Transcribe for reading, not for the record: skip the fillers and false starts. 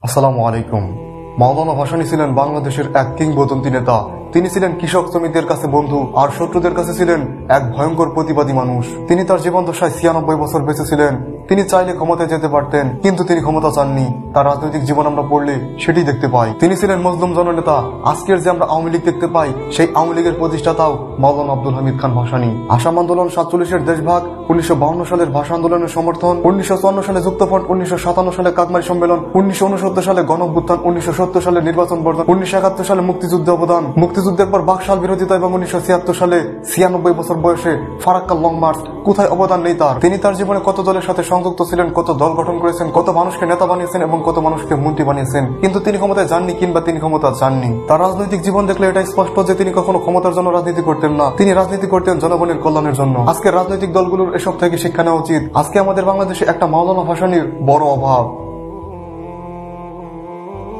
আসসালামু আলাইকুম। মাওলানা ভাসানী ছিলেন বাংলাদেশের এক কিংবদন্তি নেতা। তিনি ছিলেন কৃষক শ্রমিকদের কাছে বন্ধু আর শত্রুদের কাছে ছিলেন এক ভয়ঙ্কর প্রতিবাদী মানুষ। তিনি তার জীবন দশায় 96 বছর বেঁচে ছিলেন। তিনি চাইলে ক্ষমতায় যেতে পারতেন, কিন্তু তিনি ক্ষমতা চাননি। তার রাজনৈতিক জীবন আমরা পড়লে সেটি দেখতে পাই। তিনি ছিলেন মজলুম জননেতা। আজকের যে আমরা আওয়ামী লীগ দেখতে পাই, সেই আওয়ামী লীগের প্রতিষ্ঠাতাও মাওলানা আব্দুল হামিদ খান ভাসানী। আসাম আন্দোলন, 47-এর দেশভাগ, 1952 সালের ভাষা আন্দোলনের সমর্থন, 1954 সালে যুক্তফ্রন্ট, 1957 সালে কাকমারি সম্মেলন, 1969 সালে গণঅভ্যুত্থান, 1970 সালে নির্বাচন বর্জন, 1971 সালে মুক্তিযুদ্ধে অবদান, মুক্তিযুদ্ধের পর বাকশাল বিরোধিতা এবং 1976 সালে 96 বছর বয়সে ফারাক্কা লং মার্চ। কোথায় অবদান নেই তার? তিনি তার জীবনে কত দলের সাথে সংযুক্ত ছিলেন, কত দল গঠন করেছেন, কত মানুষকে নেতা বানিয়েছেন এবং কত মানুষকে মন্ত্রী বানিয়েছেন, কিন্তু তিনি ক্ষমতায় যাননি কিংবা তিনি ক্ষমতা চাননি। তার রাজনৈতিক জীবন দেখলে এটা স্পষ্ট যে তিনি কখনো ক্ষমতার জন্য রাজনীতি করতেন না, তিনি রাজনীতি করতেন জনগণের কল্যাণের জন্য। আজকের রাজনৈতিক দলগুলোর এসব থেকে শিক্ষা নেওয়া উচিত। আজকে আমাদের বাংলাদেশে একটা মাওলানা ভাসানীর বড় অভাব।